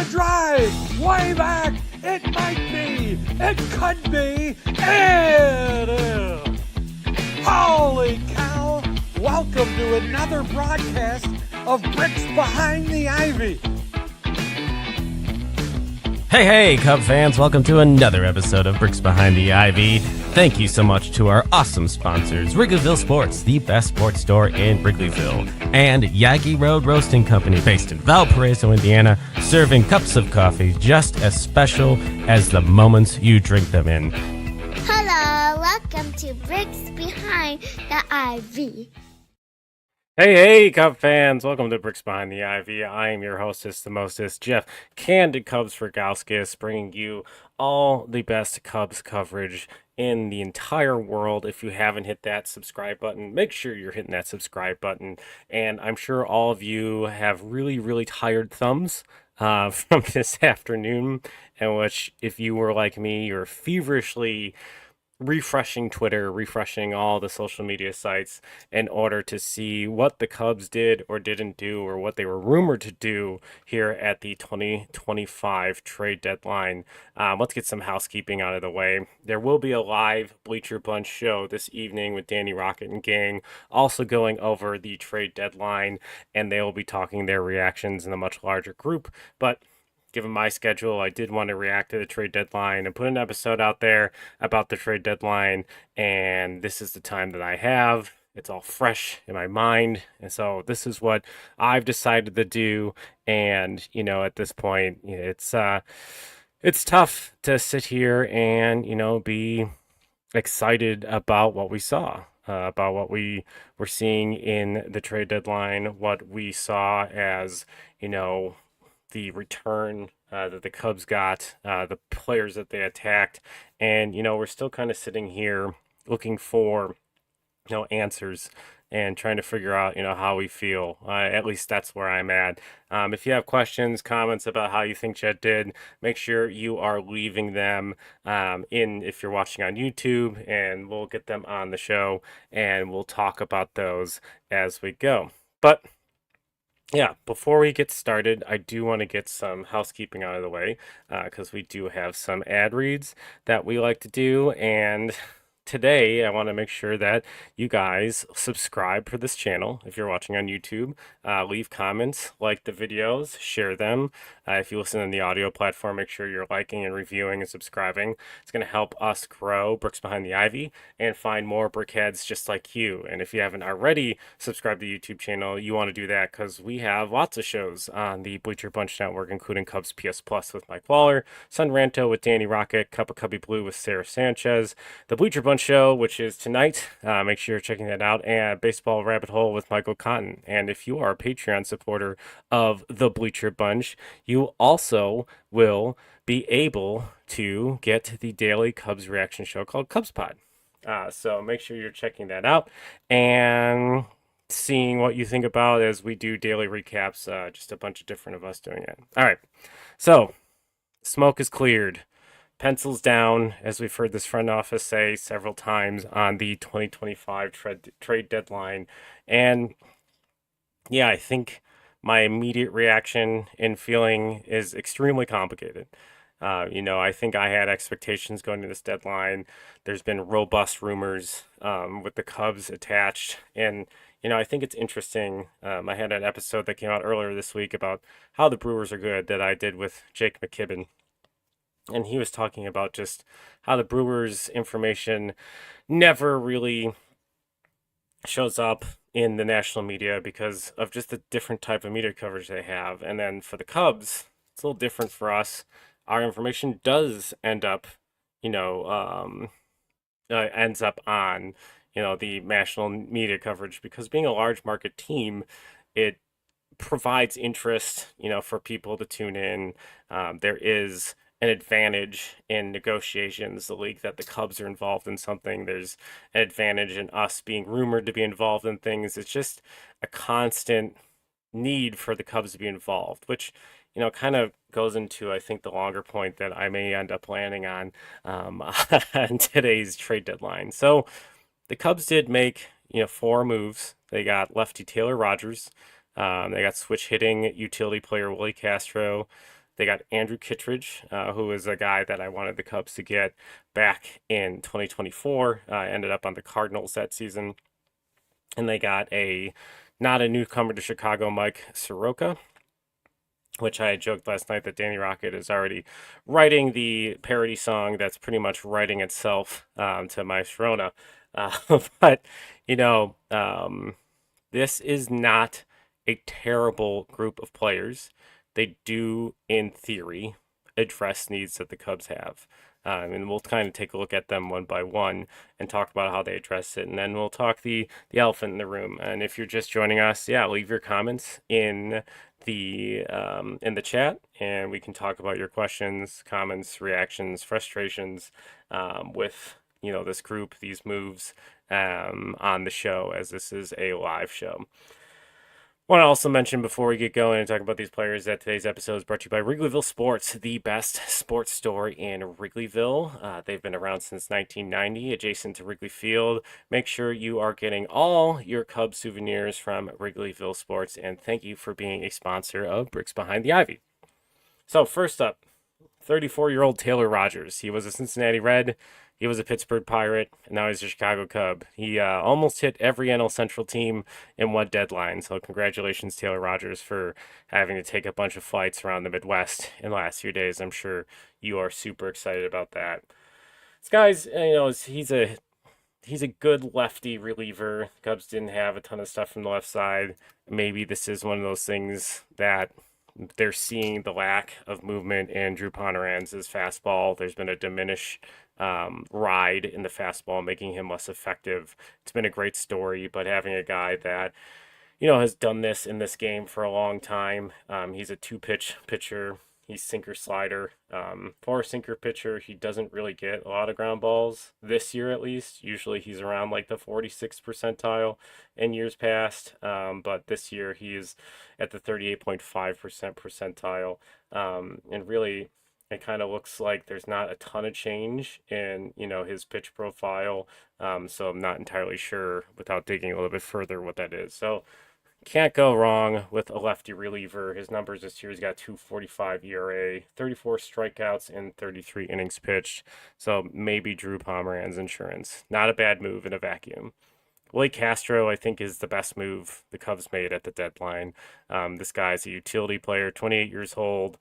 drive, way back, it might be, it could be, it is. Holy cow, welcome to another broadcast of Bricks Behind the Ivy. Hey, Cub fans, welcome to another episode of Bricks Behind the Ivy. Thank you so much to our awesome sponsors, Wrigleyville Sports, the best sports store in Wrigleyville, and Yaggy Road Roasting Company, based in Valpo, Indiana, serving cups of coffee just as special as the moments you drink them in. Hello, welcome to Bricks Behind the Ivy. Hey, Cub fans, welcome to Bricks Behind the Ivy. I am your hostess, the mostest, Jeff CandidCubs Vergauskas, bringing you all the best Cubs coverage in the entire world. If you haven't hit that subscribe button, make sure you're hitting that subscribe button. And I'm sure all of you have really tired thumbs from this afternoon, in which, if you were like me, you're feverishly refreshing Twitter, refreshing all the social media sites in order to see what the Cubs did or didn't do, or what they were rumored to do here at the 2025 trade deadline. Let's get some housekeeping out of the way. There will be a live Bleacher Bunch show this evening with Danny Rocket and gang, also going over the trade deadline, and they will be talking their reactions in a much larger group. But given my schedule, I did want to react to the trade deadline and put an episode out there about the trade deadline, and this is the time that I have. It's all fresh in my mind, and so this is what I've decided to do. And at this point, it's tough to sit here and be excited about what we saw, about what we were seeing in the trade deadline, what we saw as the return that the Cubs got, the players that they attacked. And, we're still kind of sitting here looking for, answers and trying to figure out, how we feel. At least that's where I'm at. If you have questions, comments about how you think Jed did, make sure you are leaving them if you're watching on YouTube, and we'll get them on the show and we'll talk about those as we go. But yeah, before we get started, I do want to get some housekeeping out of the way, because we do have some ad reads that we like to do. And today, I want to make sure that you guys subscribe for this channel. If you're watching on YouTube, leave comments, like the videos, share them. If you listen on the audio platform, make sure you're liking and reviewing and subscribing. It's going to help us grow Bricks Behind the Ivy and find more brickheads just like you. And if you haven't already subscribed to the YouTube channel, you want to do that, because we have lots of shows on the Bleacher Bunch Network, including Cubs PS Plus with Mike Waller, Sun Ranto with Danny Rocket, Cup of Cubby Blue with Sarah Sanchez, the Bleacher Bunch Show, which is tonight. Make sure you're checking that out, and Baseball Rabbit Hole with Michael Cotton. And if you are a Patreon supporter of the Bleacher Bunch, you also will be able to get the daily Cubs reaction show called Cubs Pod. So make sure you're checking that out and seeing what you think about as we do daily recaps, just a bunch of different of us doing it. All right, so smoke is cleared. Pencils down, as we've heard this front office say several times on the 2025 trade deadline. And yeah, I think my immediate reaction and feeling is extremely complicated. I think I had expectations going to this deadline. There's been robust rumors with the Cubs attached. And, I think it's interesting. I had an episode that came out earlier this week about how the Brewers are good that I did with Jake McKibben. And he was talking about just how the Brewers information never really shows up in the national media because of just the different type of media coverage they have. And then for the Cubs, it's a little different for us. Our information does end up, ends up on, the national media coverage, because being a large market team, it provides interest, for people to tune in. There is an advantage in negotiations, the league that the Cubs are involved in something. There's an advantage in us being rumored to be involved in things. It's just a constant need for the Cubs to be involved, which, kind of goes into, I think, the longer point that I may end up landing on on today's trade deadline. So the Cubs did make, 4 moves. They got lefty Taylor Rogers. They got switch hitting utility player Willie Castro. They got Andrew Kittredge, who is a guy that I wanted the Cubs to get back in 2024. Ended up on the Cardinals that season. And they got not a newcomer to Chicago, Mike Soroka, which I joked last night that Danny Rocket is already writing the parody song that's pretty much writing itself to My Sharona. But, you know, this is not a terrible group of players. They do, in theory, address needs that the Cubs have. And we'll kind of take a look at them one by one and talk about how they address it. And then we'll talk the elephant in the room. And if you're just joining us, yeah, leave your comments in the chat, and we can talk about your questions, comments, reactions, frustrations with this group, these moves on the show, as this is a live show. I want to also mention before we get going and talk about these players that today's episode is brought to you by Wrigleyville Sports, the best sports store in Wrigleyville. They've been around since 1990, adjacent to Wrigley Field. Make sure you are getting all your Cubs souvenirs from Wrigleyville Sports, and thank you for being a sponsor of Bricks Behind the Ivy. So first up, 34-year-old Taylor Rogers. He was a Cincinnati Red. He was a Pittsburgh Pirate, and now he's a Chicago Cub. He almost hit every NL Central team in one deadline, so congratulations, Taylor Rogers, for having to take a bunch of flights around the Midwest in the last few days. I'm sure you are super excited about that. This guy's, he's a good lefty reliever. The Cubs didn't have a ton of stuff from the left side. Maybe this is one of those things that they're seeing the lack of movement in Drew Pomeranz's fastball. There's been a diminished ride in the fastball, making him less effective. It's been a great story, but having a guy that, has done this in this game for a long time. He's a two-pitch pitcher. He's sinker slider. For a sinker pitcher, he doesn't really get a lot of ground balls this year, at least. Usually he's around like the 46th percentile in years past. But this year he's at the 38.5% percentile. And really, it kind of looks like there's not a ton of change in, his pitch profile. So I'm not entirely sure, without digging a little bit further, what that is. So can't go wrong with a lefty reliever. His numbers this year, he's got 2.45 ERA, 34 strikeouts, and 33 innings pitched. So maybe Drew Pomeranz insurance. Not a bad move in a vacuum. Willie Castro, I think, is the best move the Cubs made at the deadline. This guy's a utility player, 28 years old,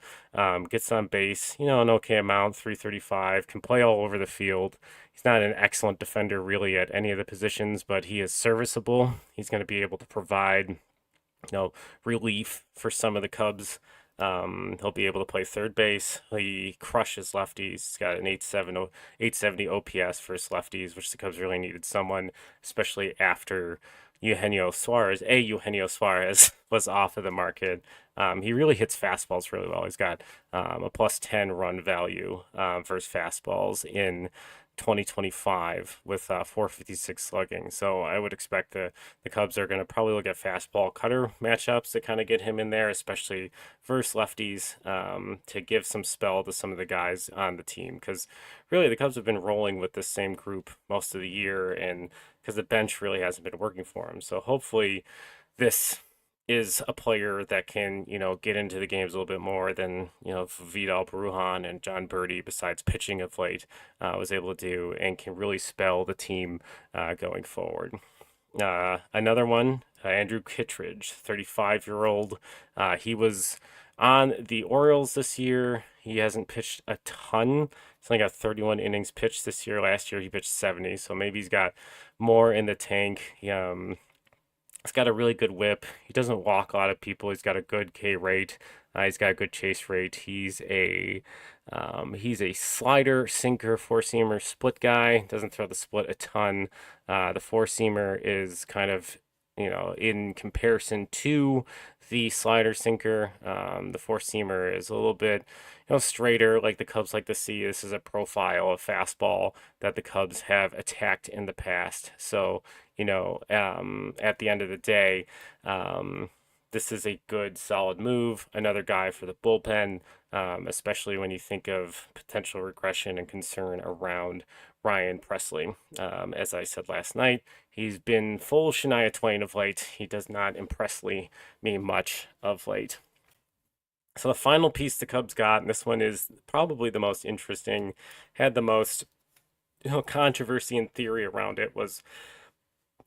gets on base, an okay amount, 335, can play all over the field. He's not an excellent defender really at any of the positions, but he is serviceable. He's going to be able to provide, relief for some of the Cubs. He'll be able to play third base. He crushes lefties. He's got an 870 OPS for his lefties, which the Cubs really needed someone, especially after Eugenio Suarez was off of the market. He really hits fastballs really well. He's got a plus 10 run value for his fastballs in 2025 with 456 slugging. So I would expect the Cubs are going to probably look at fastball cutter matchups to kind of get him in there, especially versus lefties, to give some spell to some of the guys on the team, because really the Cubs have been rolling with this same group most of the year, and because the bench really hasn't been working for him. So hopefully this is a player that can, get into the games a little bit more than, Vidal Brujan and John Birdie, besides pitching of late, was able to do, and can really spell the team going forward. Another one, Andrew Kittredge, 35-year-old. He was on the Orioles this year. He hasn't pitched a ton. He's only got 31 innings pitched this year. Last year he pitched 70, so maybe he's got more in the tank. He's got a really good whip. He doesn't walk a lot of people. He's got a good K rate. He's got a good chase rate. He's a slider, sinker, four-seamer split guy. Doesn't throw the split a ton. The four-seamer is kind of, in comparison to the slider sinker, the four-seamer is a little bit, straighter, like the Cubs like to see. This is a profile of fastball that the Cubs have attacked in the past. So, at the end of the day, this is a good, solid move. Another guy for the bullpen, especially when you think of potential regression and concern around Ryan Presley. As I said last night, he's been full Shania Twain of late. He does not impress me much of late. So the final piece the Cubs got, and this one is probably the most interesting, had the most controversy and theory around it, was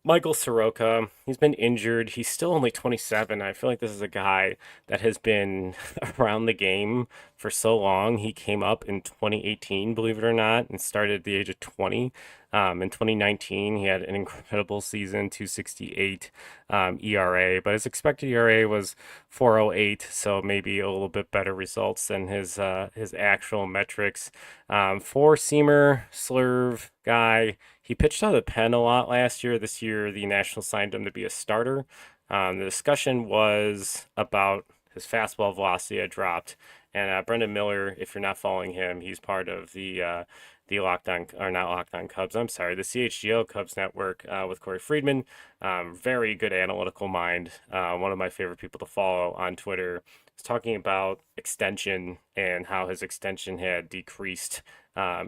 Michael Soroka. He's been injured. He's still only 27. I feel like this is a guy that has been around the game for so long. He came up in 2018, believe it or not, and started at the age of 20. In 2019, he had an incredible season, 268 ERA, but his expected ERA was 408, so maybe a little bit better results than his actual metrics. Four-seamer, slurve guy. He pitched out of the pen a lot last year. This year, the Nationals signed him to be a starter. The discussion was about his fastball velocity had dropped. And Brendan Miller, if you're not following him, he's part of the Locked On, or not Locked On Cubs, I'm sorry, the CHGO Cubs Network with Corey Friedman. Very good analytical mind. One of my favorite people to follow on Twitter. Is talking about extension and how his extension had decreased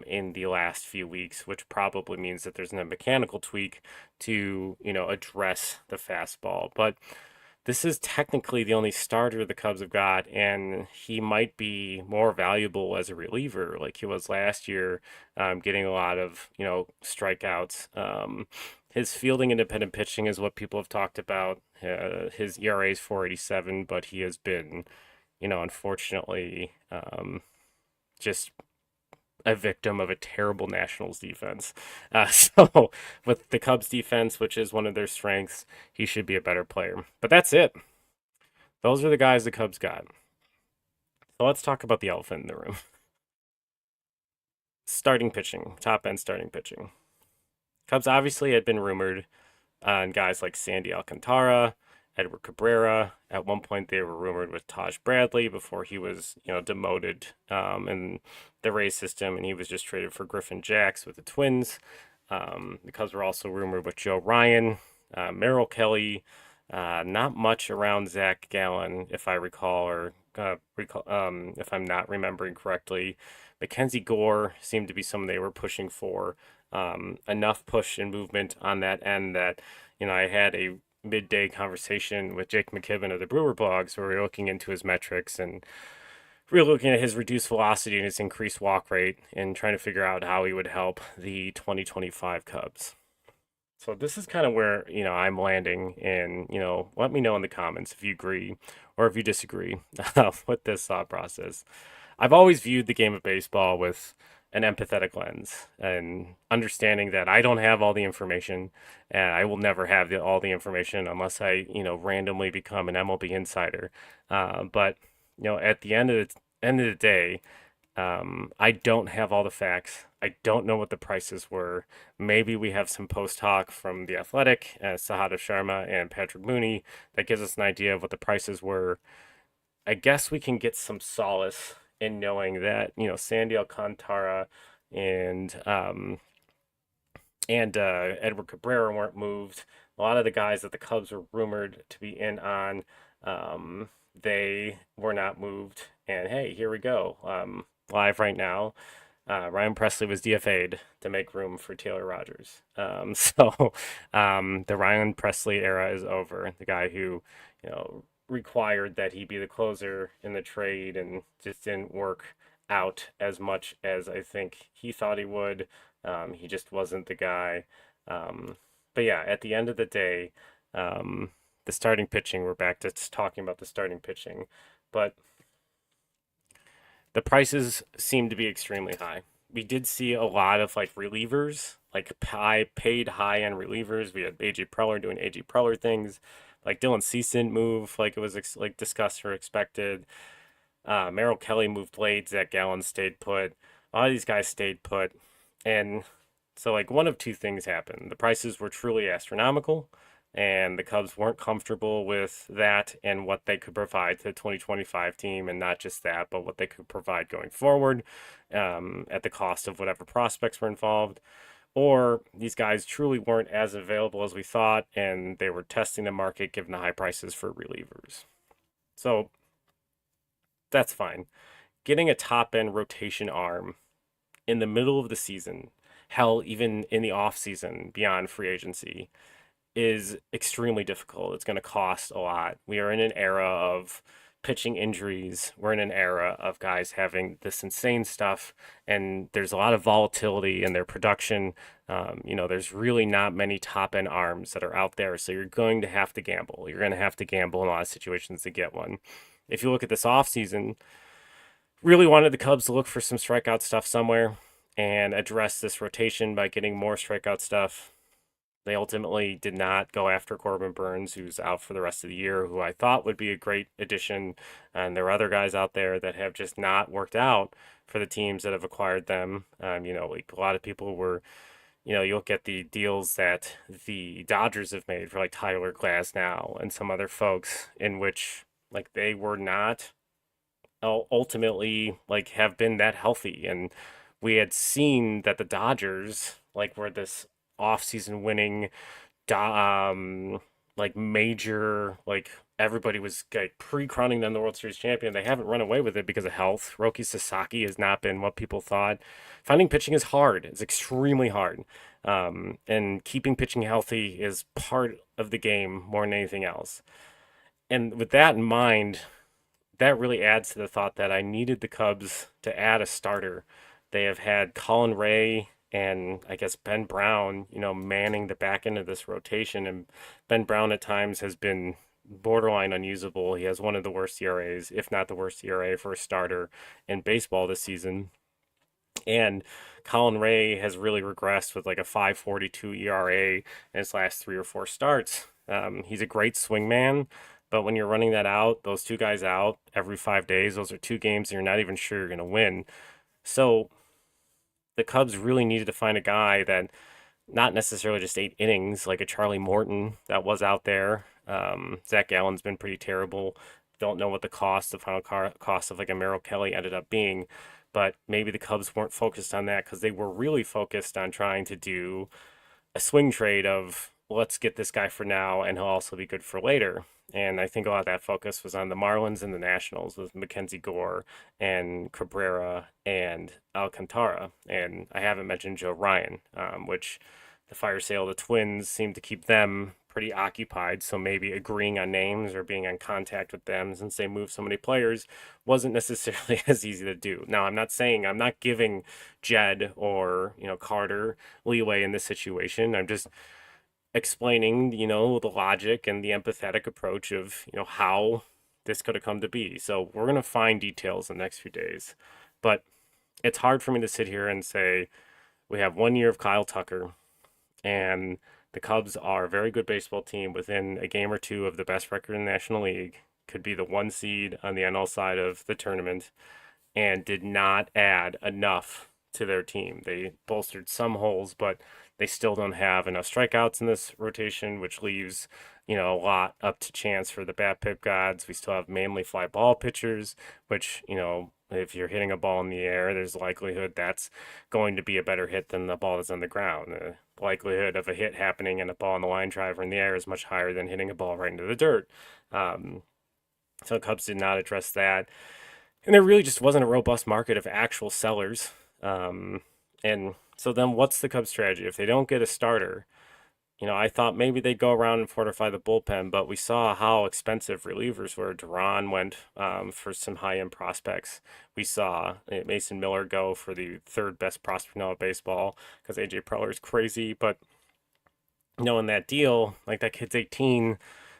in the last few weeks, which probably means that there's a mechanical tweak to, address the fastball. But this is technically the only starter the Cubs have got, and he might be more valuable as a reliever like he was last year, getting a lot of, strikeouts. His fielding independent pitching is what people have talked about. His ERA is 487, but he has been, unfortunately, just a victim of a terrible Nationals defense. So with the Cubs defense, which is one of their strengths, he should be a better player. But that's it. Those are the guys the Cubs got. So let's talk about the elephant in the room. Starting pitching, top end starting pitching. Cubs obviously had been rumored on guys like Sandy Alcantara, Edward Cabrera. At one point, they were rumored with Taj Bradley before he was, demoted in the Rays system, and he was just traded for Griffin Jacks with the Twins. The Cubs were also rumored with Joe Ryan, Merrill Kelly. Not much around Zach Gallen, if I recall, or if I'm not remembering correctly. Mackenzie Gore seemed to be someone they were pushing for. Enough push and movement on that end that, I had a midday conversation with Jake McKibben of the Brewer blogs where we were looking into his metrics and really looking at his reduced velocity and his increased walk rate and trying to figure out how he would help the 2025 Cubs. So this is kind of where, I'm landing, and, let me know in the comments if you agree or if you disagree with this thought process. I've always viewed the game of baseball with an empathetic lens and understanding that I don't have all the information, and I will never have all the information unless I, randomly become an MLB insider. But at the end of the day, I don't have all the facts. I don't know what the prices were. Maybe we have some post hoc from The Athletic, Sahada Sharma and Patrick Mooney, that gives us an idea of what the prices were. I guess we can get some solace in knowing that, Sandy Alcantara and Edward Cabrera weren't moved. A lot of the guys that the Cubs were rumored to be in on, they were not moved. And hey, here we go. Live right now. Ryan Presley was DFA'd to make room for Taylor Rogers. So the Ryan Presley era is over. The guy who, required that he be the closer in the trade and just didn't work out as much as I think he thought he would. He just wasn't the guy. But yeah, at the end of the day, the starting pitching, we're back to talking about the starting pitching, but the prices seem to be extremely high. We did see a lot of relievers, paid high-end relievers. We had AJ Preller doing AJ Preller things. Dylan Cease didn't move like it was discussed or expected. Merrill Kelly moved late. Zach Gallen stayed put. A lot of these guys stayed put. And so one of two things happened. The prices were truly astronomical, and the Cubs weren't comfortable with that and what they could provide to the 2025 team, and not just that, but what they could provide going forward at the cost of whatever prospects were involved. Or these guys truly weren't as available as we thought, and they were testing the market given the high prices for relievers. So that's fine. Getting a top-end rotation arm in the middle of the season, hell, even in the off-season beyond free agency, is extremely difficult. It's going to cost a lot. We are in an era of pitching injuries. We're in an era of guys having this insane stuff, and there's a lot of volatility in their production. There's really not many top end arms that are out there, so you're going to have to gamble. You're going to have to gamble in a lot of situations to get one. If you look at this offseason, really wanted the Cubs to look for some strikeout stuff somewhere and address this rotation by getting more strikeout stuff. They ultimately did not go after Corbin Burns, who's out for the rest of the year, who I thought would be a great addition. And there are other guys out there that have just not worked out for the teams that have acquired them. Like a lot of people were, you look at the deals that the Dodgers have made for like Tyler Glasnow and some other folks, in which like they were not ultimately like have been that healthy. And we had seen that the Dodgers like were this off-season winning like major, like everybody was like pre-crowning them the World Series champion. They haven't run away with it because of health. Roki Sasaki has not been what people thought. Finding pitching is hard. It's extremely hard. And keeping pitching healthy is part of the game more than anything else. And with that in mind, that really adds to the thought that I needed the Cubs to add a starter. They have had Colin Ray and I guess Ben Brown, manning the back end of this rotation. And Ben Brown at times has been borderline unusable. He has one of the worst ERAs, if not the worst ERA for a starter in baseball this season. And Colin Ray has really regressed with like a 5.42 ERA in his last 3 or 4 starts. He's a great swingman, but when you're running that out, those two guys out every 5 days, those are 2 games and you're not even sure you're going to win. So the Cubs really needed to find a guy that not necessarily just 8 innings, like a Charlie Morton that was out there. Zach Gallen's been pretty terrible. Don't know what the final cost of like a Merrill Kelly ended up being, but maybe the Cubs weren't focused on that because they were really focused on trying to do a swing trade of let's get this guy for now and he'll also be good for later. And I think a lot of that focus was on the Marlins and the Nationals with Mackenzie Gore and Cabrera and Alcantara. And I haven't mentioned Joe Ryan, which the fire sale of the Twins seemed to keep them pretty occupied. So maybe agreeing on names or being in contact with them since they moved so many players wasn't necessarily as easy to do. Now, I'm not giving Jed or, Carter leeway in this situation. I'm just explaining, the logic and the empathetic approach of, how this could have come to be. So we're going to find details in the next few days. But it's hard for me to sit here and say we have 1 year of Kyle Tucker and the Cubs are a very good baseball team within a game or two of the best record in the National League, could be the 1 seed on the NL side of the tournament, and did not add enough to their team. They bolstered some holes, but they still don't have enough strikeouts in this rotation, which leaves, a lot up to chance for the BABIP gods. We still have mainly fly ball pitchers, which, if you're hitting a ball in the air, there's a likelihood that's going to be a better hit than the ball that's on the ground. The likelihood of a hit happening and a ball on the line drive or in the air is much higher than hitting a ball right into the dirt. So the Cubs did not address that. And there really just wasn't a robust market of actual sellers. And so then what's the Cubs strategy? If they don't get a starter, I thought maybe they'd go around and fortify the bullpen, but we saw how expensive relievers were. Duran went for some high-end prospects. We saw Mason Miller go for the 3rd best prospect now of baseball because A.J. Preller is crazy. But, in that deal, like that kid's 18,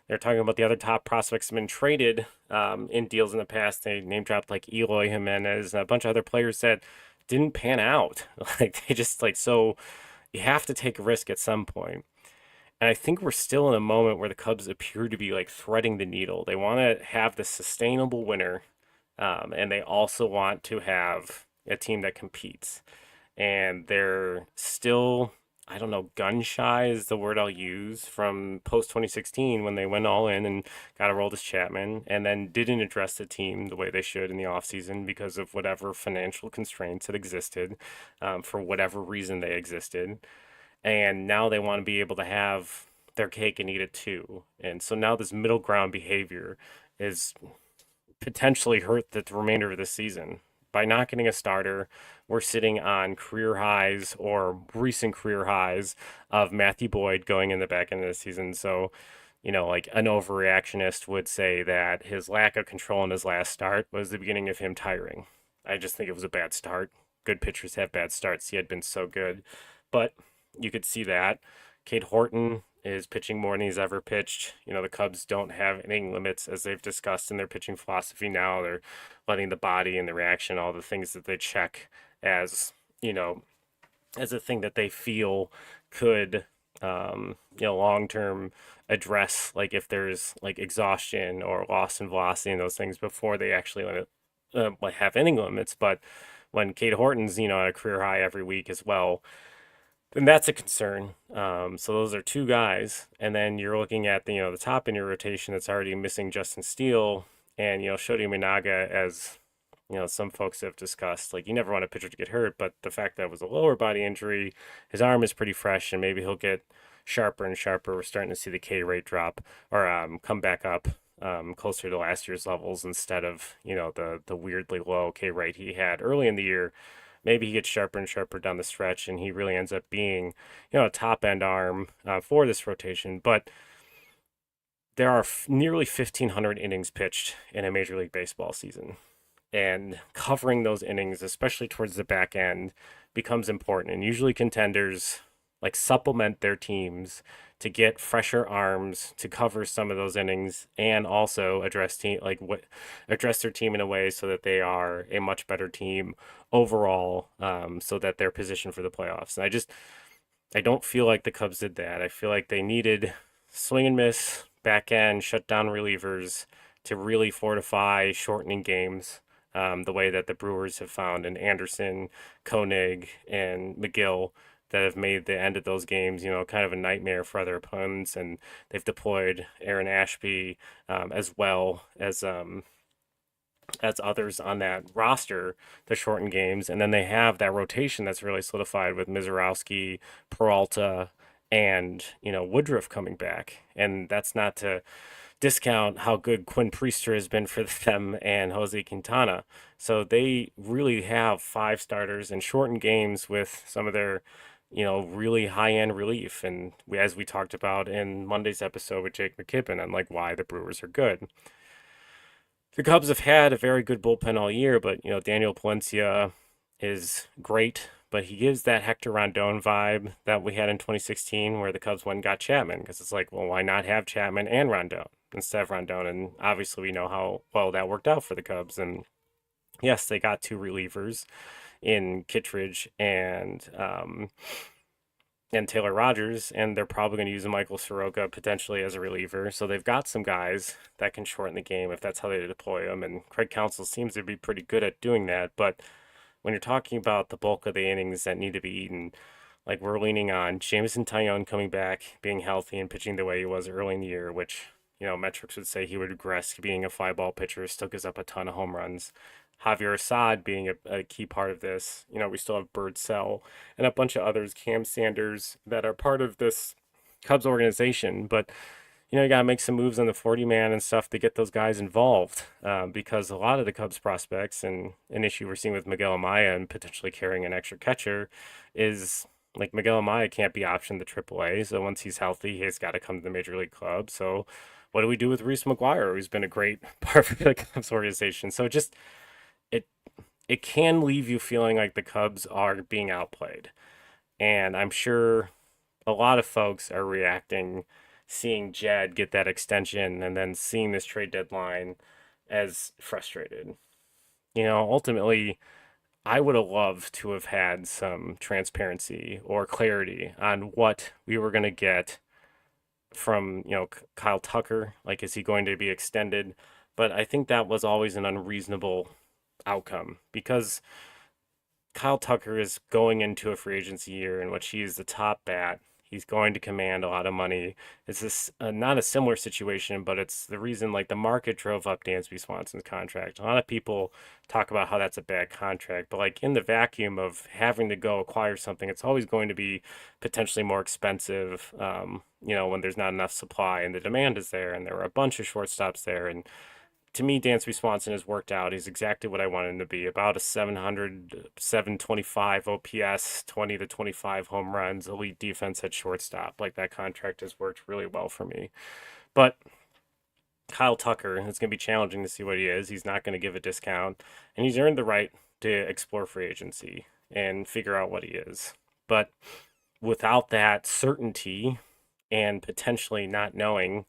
they're talking about the other top prospects have been traded in deals in the past. They name-dropped like Eloy Jimenez and a bunch of other players that didn't pan out. Like they just so you have to take a risk at some point. And I think we're still in a moment where the Cubs appear to be like threading the needle. They want to have the sustainable winner, and they also want to have a team that competes. And they're still, I don't know, gun shy is the word I'll use from post 2016 when they went all in and got Aroldis Chapman and then didn't address the team the way they should in the offseason because of whatever financial constraints that existed, for whatever reason they existed. And now they want to be able to have their cake and eat it too. And so now this middle ground behavior is potentially hurt the remainder of the season. By not getting a starter, we're sitting on career highs or recent career highs of Matthew Boyd going in the back end of the season. So like an overreactionist would say that his lack of control in his last start was the beginning of him tiring. I just think it was a bad start. Good pitchers have bad starts. He had been so good, but you could see that. Cade Horton is pitching more than he's ever pitched. The Cubs don't have inning limits as they've discussed in their pitching philosophy now. They're letting the body and the reaction, all the things that they check as, as a thing that they feel could, long term address, like if there's like exhaustion or loss in velocity and those things before they actually have inning limits. But when Cade Horton's, at a career high every week as well, then that's a concern. So those are two guys, and then you're looking at the top in your rotation that's already missing Justin Steele and Shodi Minaga, as some folks have discussed. Like, you never want a pitcher to get hurt, but the fact that it was a lower body injury, his arm is pretty fresh, and maybe he'll get sharper and sharper. We're starting to see the K rate drop or come back up closer to last year's levels instead of the weirdly low K rate he had early in the year. Maybe he gets sharper and sharper down the stretch, and he really ends up being, a top end arm for this rotation. But there are nearly 1,500 innings pitched in a Major League Baseball season, and covering those innings, especially towards the back end, becomes important. And usually contenders like supplement their teams to get fresher arms to cover some of those innings, and also address their team in a way so that they are a much better team overall, so that they're positioned for the playoffs. And I don't feel like the Cubs did that. I feel like they needed swing and miss, back end, shut down relievers to really fortify shortening games, the way that the Brewers have found in Anderson, Koenig, and McGill, that have made the end of those games, kind of a nightmare for other opponents. And they've deployed Aaron Ashby, as well as others on that roster to shorten games. And then they have that rotation that's really solidified with Mizorowski, Peralta, and Woodruff coming back. And that's not to discount how good Quinn Priester has been for them and Jose Quintana. So they really have 5 starters and shortened games with some of their really high-end relief. And as we talked about in Monday's episode with Jake McKibbin, on like why the Brewers are good. The Cubs have had a very good bullpen all year, but Daniel Palencia is great, but he gives that Hector Rondon vibe that we had in 2016, where the Cubs went and got Chapman, because it's like, well, why not have Chapman and Rondon instead of Rondon? And obviously we know how well that worked out for the Cubs. And yes, they got 2 relievers in Kittredge and Taylor Rogers, and they're probably going to use a Michael Soroka potentially as a reliever. So they've got some guys that can shorten the game if that's how they deploy them. And Craig Counsell seems to be pretty good at doing that. But when you're talking about the bulk of the innings that need to be eaten, like we're leaning on Jameson Taillon coming back, being healthy and pitching the way he was early in the year, which, metrics would say he would regress being a fly ball pitcher, still gives up a ton of home runs. Javier Assad being a key part of this. We still have Bird Cell and a bunch of others, Cam Sanders, that are part of this Cubs organization. But, you got to make some moves on the 40-man and stuff to get those guys involved, because a lot of the Cubs prospects, and an issue we're seeing with Miguel Amaya and potentially carrying an extra catcher, is like Miguel Amaya can't be optioned to AAA. So once he's healthy, he's got to come to the Major League club. So what do we do with Reese McGuire, who's been a great part of the Cubs organization? So it can leave you feeling like the Cubs are being outplayed. And I'm sure a lot of folks are reacting, seeing Jed get that extension and then seeing this trade deadline, as frustrated. Ultimately, I would have loved to have had some transparency or clarity on what we were going to get from, Kyle Tucker. Like, is he going to be extended? But I think that was always an unreasonable outcome, because Kyle Tucker is going into a free agency year in which he is the top bat. He's going to command a lot of money. It's this not a similar situation, but it's the reason like the market drove up Dansby Swanson's contract. A lot of people talk about how that's a bad contract, but like in the vacuum of having to go acquire something, it's always going to be potentially more expensive, when there's not enough supply and the demand is there, and there were a bunch of shortstops there. And to me, Dansby Swanson has worked out. He's exactly what I wanted him to be. About a 725 OPS, 20 to 25 home runs, elite defense at shortstop. Like, that contract has worked really well for me. But Kyle Tucker, it's going to be challenging to see what he is. He's not going to give a discount, and he's earned the right to explore free agency and figure out what he is. But without that certainty and potentially not knowing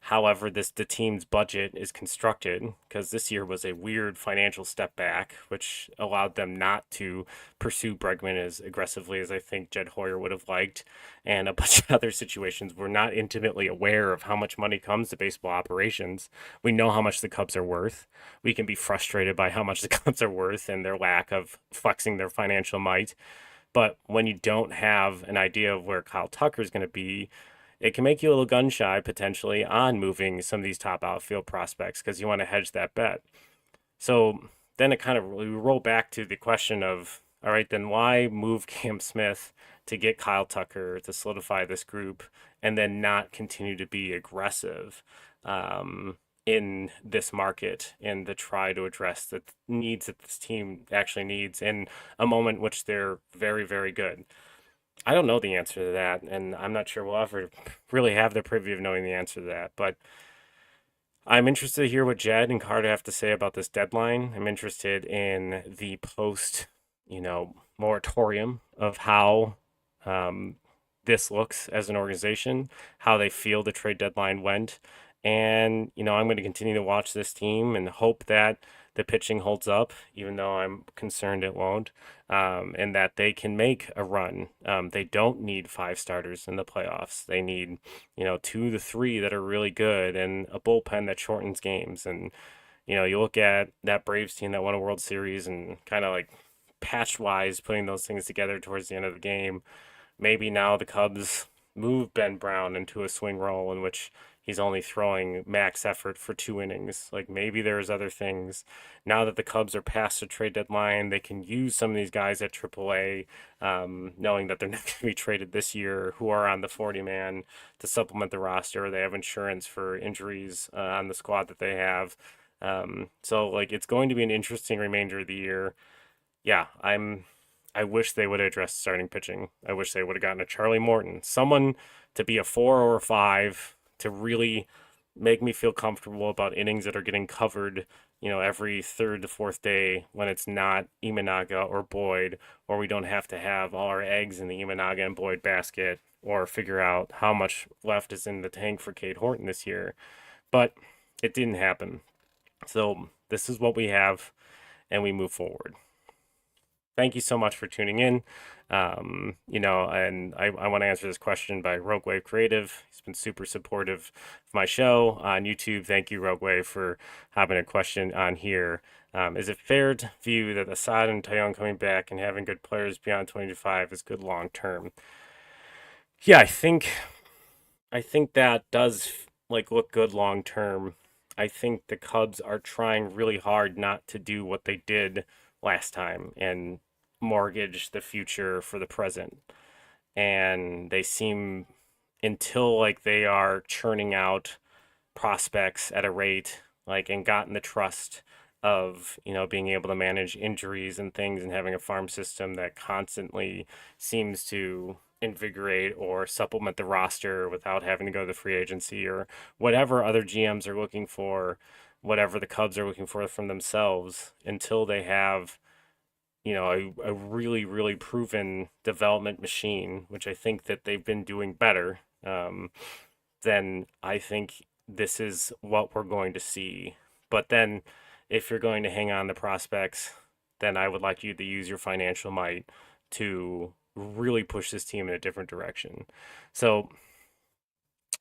however the team's budget is constructed, because this year was a weird financial step back, which allowed them not to pursue Bregman as aggressively as I think Jed Hoyer would have liked, and a bunch of other situations. We're not intimately aware of how much money comes to baseball operations. We know how much the Cubs are worth. We can be frustrated by how much the Cubs are worth and their lack of flexing their financial might. But when you don't have an idea of where Kyle Tucker is going to be, it can make you a little gun shy potentially on moving some of these top outfield prospects because you want to hedge that bet. So then it kind of we roll back to the question of, all right, then why move Cam Smith to get Kyle Tucker to solidify this group and then not continue to be aggressive in this market and to try to address the needs that this team actually needs in a moment which they're very, very good. I don't know the answer to that, and I'm not sure we'll ever really have the privy of knowing the answer to that. But I'm interested to hear what Jed and Carter have to say about this deadline. I'm interested in the post, moratorium of how this looks as an organization, how they feel the trade deadline went. And, I'm going to continue to watch this team and hope that the pitching holds up, even though I'm concerned it won't, and that they can make a run. They don't need 5 starters in the playoffs. They need, 2 to 3 that are really good and a bullpen that shortens games. And, you look at that Braves team that won a World Series and kind of like patch-wise putting those things together towards the end of the game. Maybe now the Cubs move Ben Brown into a swing role in which he's only throwing max effort for 2 innings. Like maybe there's other things. Now that the Cubs are past the trade deadline, they can use some of these guys at AAA, knowing that they're not going to be traded this year, who are on the 40-man to supplement the roster. They have insurance for injuries on the squad that they have. So it's going to be an interesting remainder of the year. Yeah, I wish they would have addressed starting pitching. I wish they would have gotten a Charlie Morton, someone to be a 4 or a 5 to really make me feel comfortable about innings that are getting covered, every 3rd to 4th day when it's not Imanaga or Boyd, or we don't have to have all our eggs in the Imanaga and Boyd basket or figure out how much left is in the tank for Cade Horton this year. But it didn't happen. So this is what we have, and we move forward. Thank you so much for tuning in. And I want to answer this question by Rogue Wave Creative. He's been super supportive of my show on YouTube. Thank you, Rogue Wave, for having a question on here. Is it fair to view that Assad and Tyone coming back and having good players beyond 25 is good long term? Yeah, I think that does look good long term. I think the Cubs are trying really hard not to do what they did last time and mortgage the future for the present. And they seem, until they are churning out prospects at a rate and gotten the trust of being able to manage injuries and things and having a farm system that constantly seems to invigorate or supplement the roster without having to go to the free agency or whatever other GMs are looking for, whatever the Cubs are looking for from themselves, until they have a really, really proven development machine, which I think that they've been doing better, then I think this is what we're going to see. But then if you're going to hang on to prospects, then I would like you to use your financial might to really push this team in a different direction. So,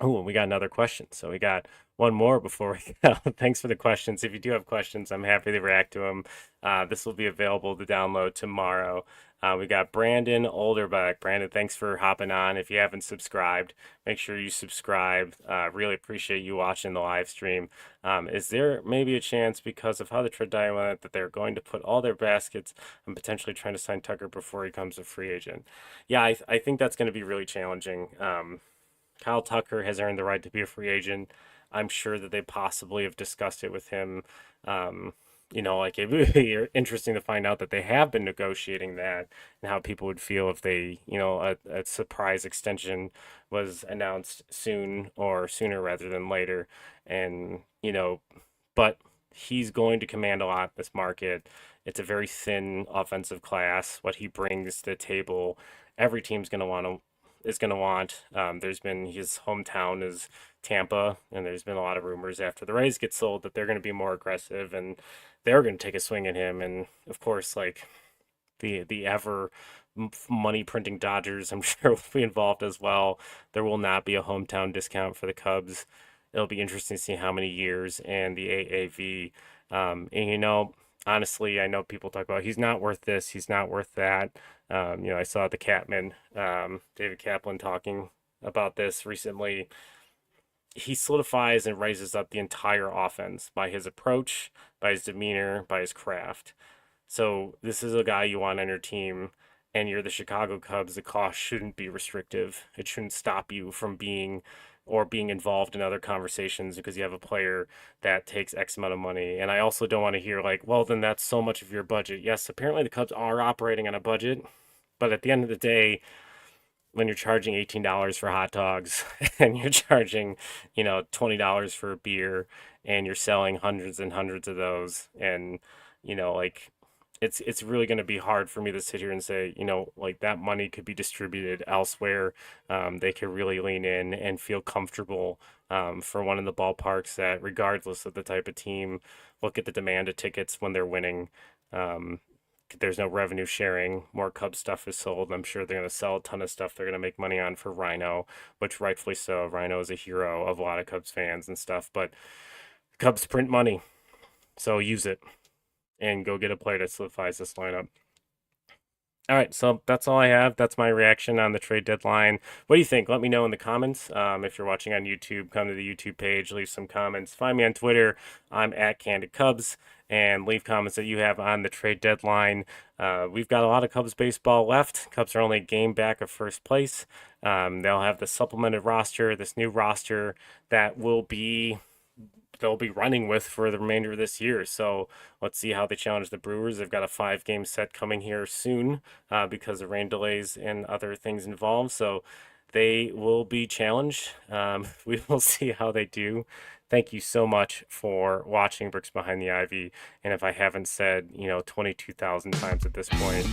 we got another question. So we got one more before we go. Thanks for the questions. If you do have questions, I'm happy to react to them. This will be available to download tomorrow. We got Brandon Olderbeck. Brandon, thanks for hopping on. If you haven't subscribed, make sure you subscribe. Really appreciate you watching the live stream. Is there maybe a chance, because of how the trade deadline went, that they're going to put all their baskets and potentially trying to sign Tucker before he becomes a free agent? Yeah, I think that's going to be really challenging. Kyle Tucker has earned the right to be a free agent. I'm sure that they possibly have discussed it with him. like it would be interesting to find out that they have been negotiating that and how people would feel if they, a surprise extension was announced soon or sooner rather than later. And, but he's going to command a lot in this market. It's a very thin offensive class. What he brings to the table, every team's going to want. There's been his hometown is Tampa, and there's been a lot of rumors after the Rays get sold that they're going to be more aggressive and they're going to take a swing at him. And of course, like the ever money printing Dodgers, I'm sure will be involved as well. There will not be a hometown discount for the Cubs. It'll be interesting to see how many years and the AAV. And honestly, I know people talk about he's not worth this, he's not worth that. I saw the Catman, David Kaplan, talking about this recently. He solidifies and raises up the entire offense by his approach, by his demeanor, by his craft. So this is a guy you want on your team, and you're the Chicago Cubs. The cost shouldn't be restrictive. It shouldn't stop you from being involved in other conversations because you have a player that takes X amount of money. And I also don't want to hear like, well, then that's so much of your budget. Yes, apparently the Cubs are operating on a budget, but at the end of the day, when you're charging $18 for hot dogs and you're charging, $20 for a beer and you're selling hundreds and hundreds of those, and, it's really going to be hard for me to sit here and say, like that money could be distributed elsewhere. They could really lean in and feel comfortable for one of the ballparks that, regardless of the type of team, look at the demand of tickets when they're winning. There's no revenue sharing. More Cubs stuff is sold. I'm sure they're going to sell a ton of stuff they're going to make money on for Rhino, which rightfully so. Rhino is a hero of a lot of Cubs fans and stuff, but Cubs print money, so use it and go get a player that solidifies this lineup. All right, so that's all I have. That's my reaction on the trade deadline. What do you think? Let me know in the comments. If you're watching on YouTube, come to the YouTube page, leave some comments. Find me on Twitter. I'm at CandidCubs, and leave comments that you have on the trade deadline. We've got a lot of Cubs baseball left. Cubs are only a game back of first place. They'll have the supplemented roster, this new roster that they'll be running with for the remainder of this year. So let's see how they challenge the Brewers. They've got a 5-game set coming here soon because of rain delays and other things involved. So they will be challenged. We will see how they do. Thank you so much for watching Bricks Behind the Ivy. And if I haven't said, 22,000 times at this point,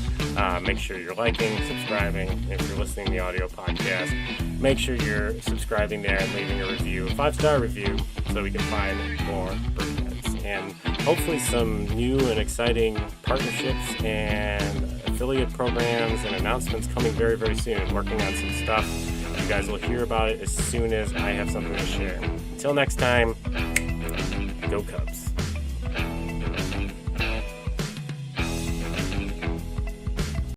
make sure you're liking, subscribing. If you're listening to the audio podcast, make sure you're subscribing there and leaving a review, a 5-star review, so we can find more Brickheads. And hopefully some new and exciting partnerships and affiliate programs and announcements coming very, very soon. Working on some stuff. You guys will hear about it as soon as I have something to share. Until next time, go Cubs.